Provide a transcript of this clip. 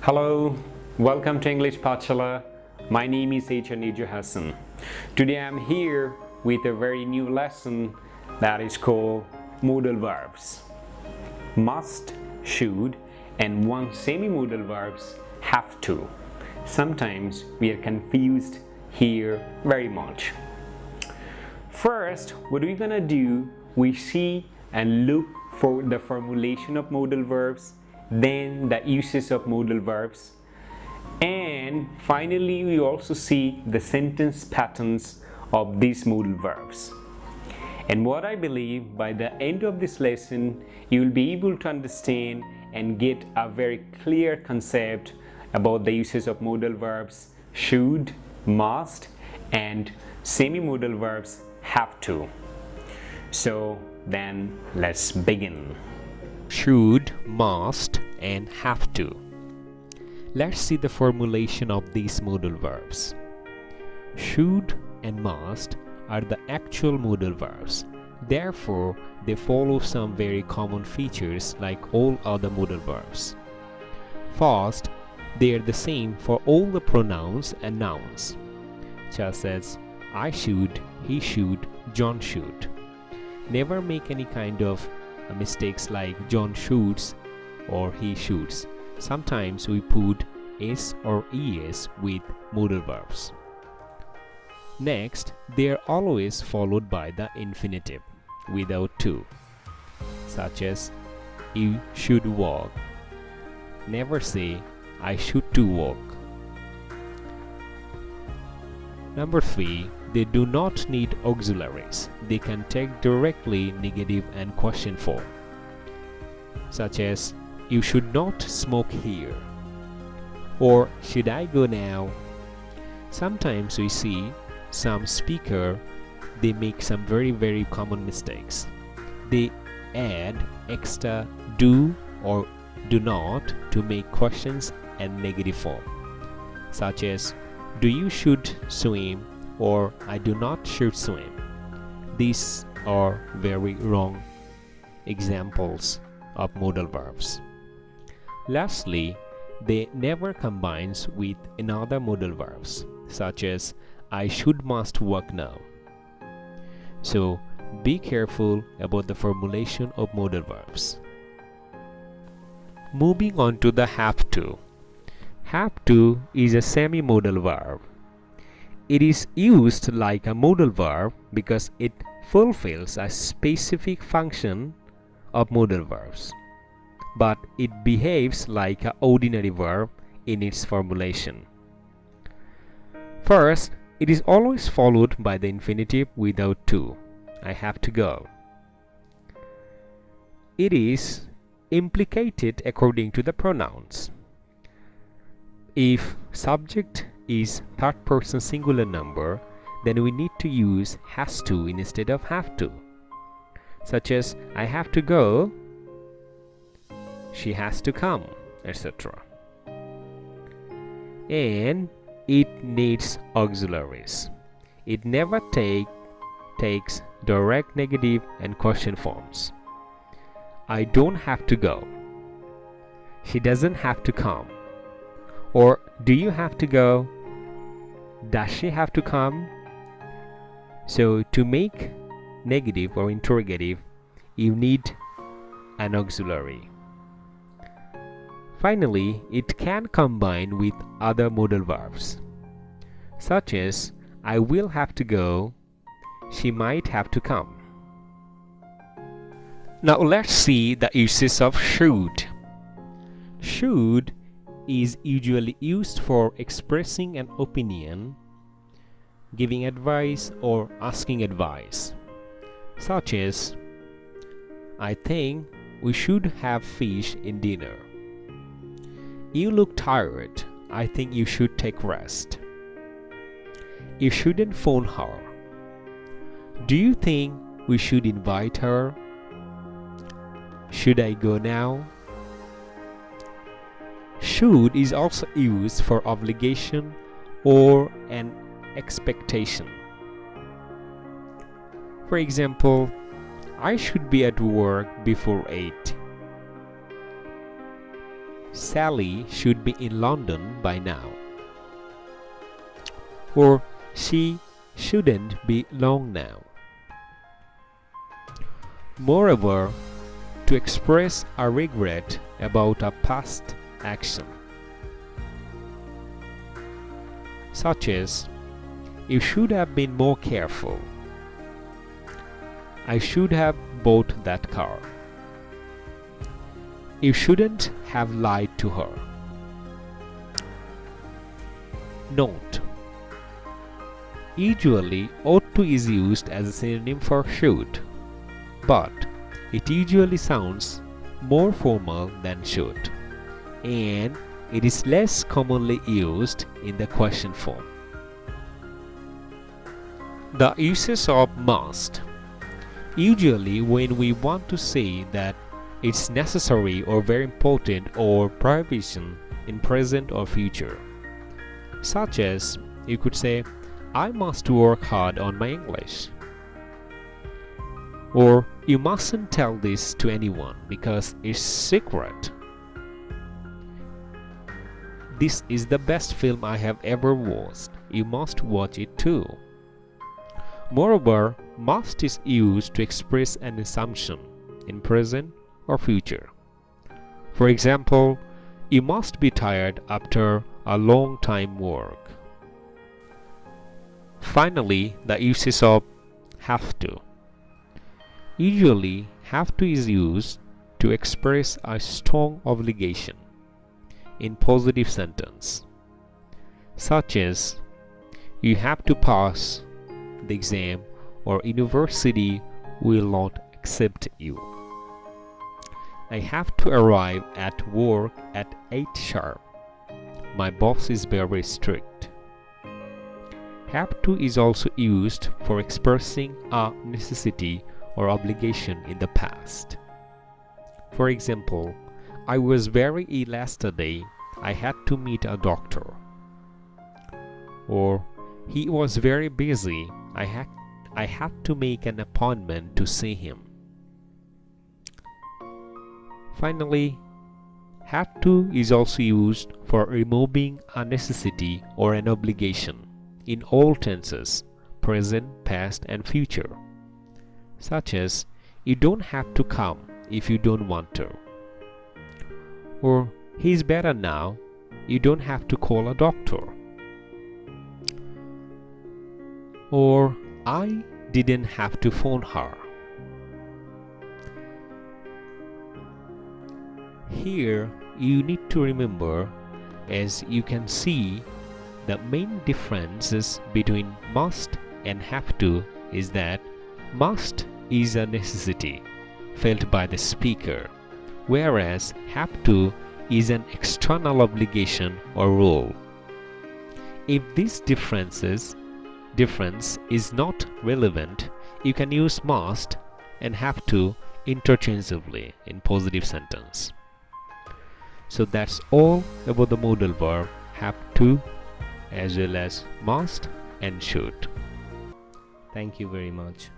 Hello, welcome to English Patshala. My name is Nirjhor Hasan. Today I'm here with a very new lesson that is called Modal Verbs. Must, should, and one semi-modal verbs have to. Sometimes we are confused here very much. First, what we're gonna do, we see and look for the formulation of modal verbs, then the uses of modal verbs, and finally we also see the sentence patterns of these modal verbs. And what I believe, by the end of this lesson you will be able to understand and get a very clear concept about the uses of modal verbs should, must, and semi-modal verbs have to. So then let's begin. Should, must, and have to. Let's see the formulation of these modal verbs. Should and must are the actual modal verbs. Therefore, they follow some very common features like all other modal verbs. First, they are the same for all the pronouns and nouns, just as I should, he should, John should. Never make any kind of mistakes like John shoots or he shoots. Sometimes we put s or es with modal verbs. Next, they are always followed by the infinitive without to, such as you should walk. Never say I should to walk. Number 3, they do not need auxiliaries. They can take directly negative and question form, such as you should not smoke here or should I go now. Sometimes we see some speaker, they make some very common mistakes. They add extra do or do not to make questions and negative form, such as do you should swim or I do not should swim. These are very wrong examples of modal verbs. Lastly, they never combines with another modal verbs, such as I should must work now. So be careful about the formulation of modal verbs. Moving on to the have to. Have to is a semi-modal verb. It is used like a modal verb because it fulfills a specific function of modal verbs, but it behaves like an ordinary verb in its formulation. First, it is always followed by the infinitive without to. I have to go. It is implicated according to the pronouns. If subject is third person singular number, then we need to use has to instead of have to, such as I have to go, she has to come, etc. And it needs auxiliaries. It never takes direct negative and question forms. I don't have to go, she doesn't have to come, or do you have to go, does she have to come? So to make negative or interrogative, you need an auxiliary. Finally, it can combine with other modal verbs, such as I will have to go, she might have to come. Now let's see the uses of should. Should is usually used for expressing an opinion, giving advice, or asking advice, such as I think we should have fish in dinner. You look tired, I think you should take rest. You shouldn't phone her. Do you think we should invite her? Should I go now? Should is also used for obligation or an expectation. For example, I should be at work before 8. Sally should be in London by now. Or she shouldn't be long now. Moreover, to express a regret about a past action, such as, you should have been more careful. I should have bought that car. You shouldn't have lied to her. Note: usually ought to is used as a synonym for should, but it usually sounds more formal than should, and it is less commonly used in the question form. The uses of must. Usually when we want to say that it's necessary or very important or prohibition in present or future. Such as, you could say, I must work hard on my English. Or, you mustn't tell this to anyone because it's secret. This is the best film I have ever watched. You must watch it too. Moreover, must is used to express an assumption in present or future. For example, you must be tired after a long time work. Finally, the uses of have to. Usually, have to is used to express a strong obligation in positive sentence, such as, you have to pass the exam or university will not accept you. I have to arrive at work at 8 sharp. My boss is very strict. Have to is also used for expressing a necessity or obligation in the past. For example, I was very ill yesterday. I had to meet a doctor. Or, he was very busy. I had to make an appointment to see him. Finally, have to is also used for removing a necessity or an obligation in all tenses, present, past, and future. Such as, you don't have to come if you don't want to. Or, he's better now, you don't have to call a doctor. Or, I didn't have to phone her. Here, you need to remember, as you can see, the main differences between must and have to is that must is a necessity felt by the speaker, whereas have to is an external obligation or rule. If this difference is not relevant, you can use must and have to interchangeably in positive sentence. So that's all about the modal verb have to as well as must and should. Thank you very much.